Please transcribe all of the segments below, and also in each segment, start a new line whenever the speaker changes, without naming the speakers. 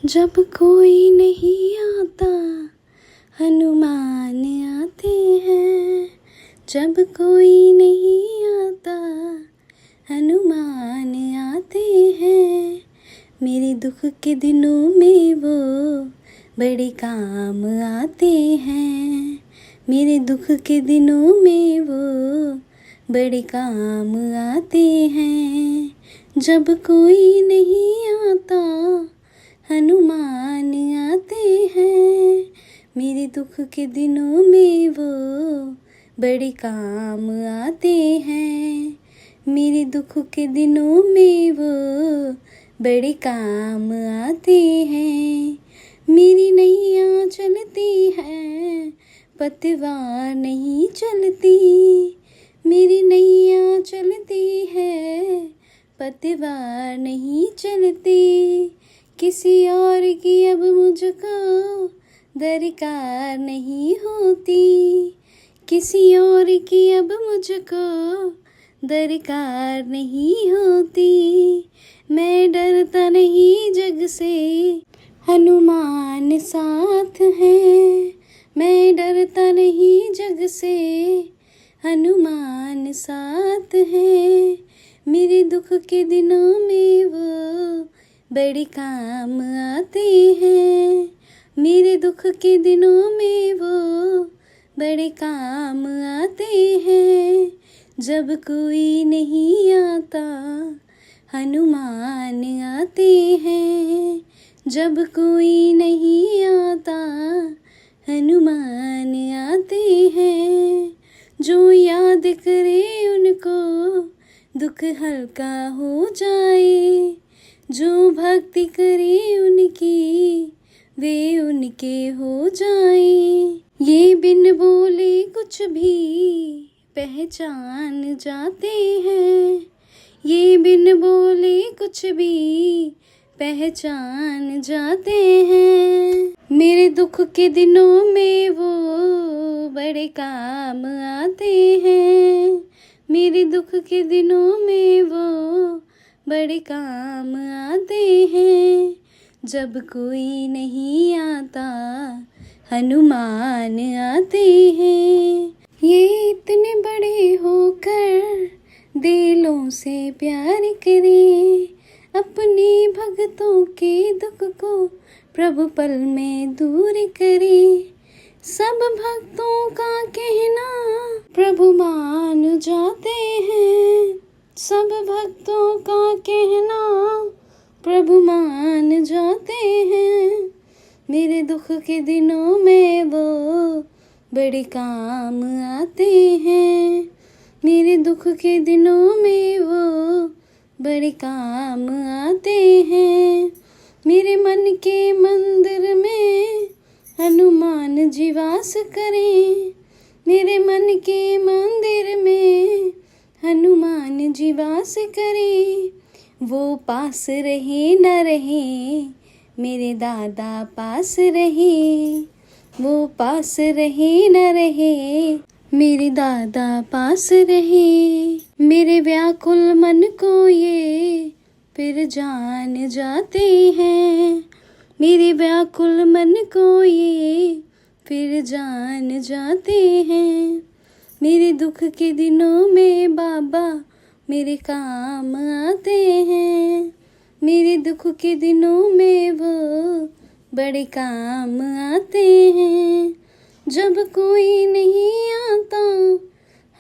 जब कोई नहीं आता हनुमान आते हैं। जब कोई नहीं आता हनुमान आते हैं। मेरे दुख के दिनों में वो बड़े काम आते हैं। मेरे दुख के दिनों में वो बड़े काम आते हैं। जब कोई नहीं आता हनुमान आते हैं। मेरे दुख के दिनों में वो बड़े काम आते हैं। मेरे दुख के दिनों में वो बड़े काम आते हैं। मेरी नैया चलती है पतवार नहीं चलती। मेरी नैया चलती है पतवार नहीं चलती। किसी और की अब मुझको दरकार नहीं होती। किसी और की अब मुझको दरकार नहीं होती। मैं डरता नहीं जग से हनुमान साथ है। मैं डरता नहीं जग से हनुमान साथ है। मेरे दुख के दिनों में वो बड़े काम आते हैं। मेरे दुख के दिनों में वो बड़े काम आते हैं। जब कोई नहीं आता हनुमान आते हैं। जब कोई नहीं आता हनुमान आते हैं। जो याद करे उनको दुख हल्का हो जाए। जो भक्ति करे उनकी वे उनके हो जाए। ये बिन बोले कुछ भी पहचान जाते हैं। ये बिन बोले कुछ भी पहचान जाते हैं। मेरे दुख के दिनों में वो बड़े काम आते हैं। मेरे दुख के दिनों में वो बड़े काम आते हैं। जब कोई नहीं आता हनुमान आते हैं। ये इतने बड़े होकर दिलों से प्यार करे। अपने भक्तों के दुख को प्रभु पल में दूर करे। सब भक्तों का कहना प्रभु मान जाते हैं। सब भक्तों का कहना प्रभु मान जाते हैं। मेरे दुख के दिनों में वो बड़े काम आते हैं। मेरे दुख के दिनों में वो बड़े काम आते हैं। मेरे मन के मंदिर में हनुमान जी वास करें। मेरे मन के मंदिर में हनुमान जी वास करें। वो पास रहे न रहे मेरे दादा पास रहे। वो पास रहे न रहे मेरे दादा पास रहे। मेरे व्याकुल मन को ये फिर जान जाते हैं। मेरे व्याकुल मन को ये फिर जान जाते हैं। मेरे दुख के दिनों में बाबा मेरे काम आते हैं। मेरे दुख के दिनों में वो बड़े काम आते हैं। जब कोई नहीं आता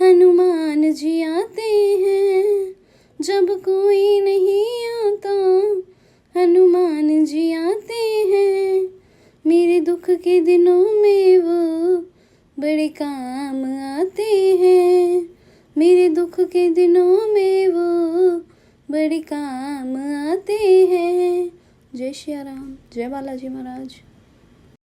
हनुमान जी आते हैं। जब कोई नहीं आता हनुमान जी आते हैं। मेरे दुख के दिनों में वो बड़े काम आते हैं। मेरे दुख के दिनों में वो बड़े काम आते हैं। जय श्री राम, जय बालाजी महाराज।